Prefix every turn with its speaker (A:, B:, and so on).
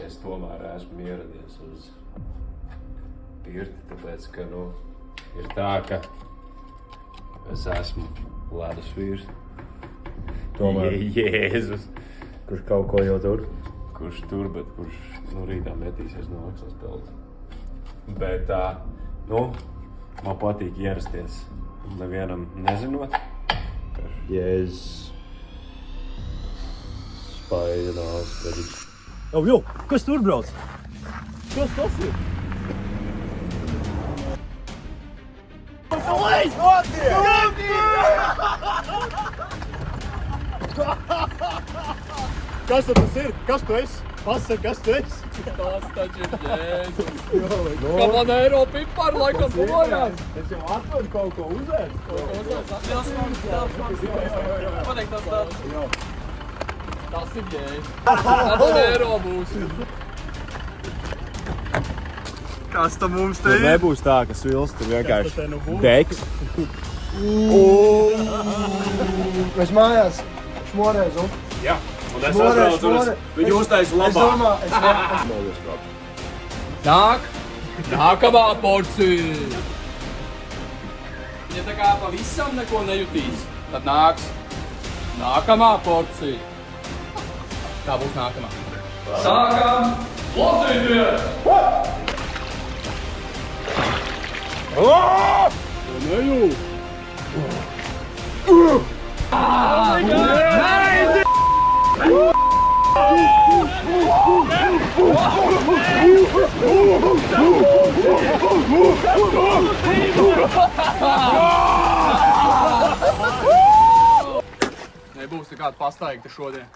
A: es tomēr esmu ieradies uz pirti, tāpēc, ka, ir tā, ka es esmu ledus vīrs.
B: Tomēr.
A: Jēzus.
B: Kurš kaut ko jau tur?
A: Kurš tur, bet kurš, rītā metīsies no augstās peldas. Bet, man patīk ierasties nevienam nezinot.
B: Jēzus. Spaidās.
C: Jo, kas tur brauc? Kas tas ir? Kas tas ir? Kas tu esi? Pasaka, kas tu esi?
D: Tas taču ir Jēzus. Kā man eiro piparu laikam bojās.
C: Es jau atvedu kaut ko uzēst.
D: Pateikt tas tāds. Tas ir Jēzus. Tas eiro būs.
C: Kas tam mums te
B: Tur
C: ir?
B: nebūs tā, ka svils tur
C: Kas
B: vienkārši
C: te nu būs?
B: degs.
E: Mēs mājās šmoreizu.
A: Jā, un es
E: Šmorē,
A: atbraucu un
E: šmorē.
A: viņu uztaisu
E: Es
A: labāk.
E: domāju,
D: Nāk. Nākamā porcija. Ja tā kā pavisam neko nejutīs, tad nāks nākamā porcija. Tā būs nākamā. Sākam klausīties! Nebūs nekāda pastaigta šodien.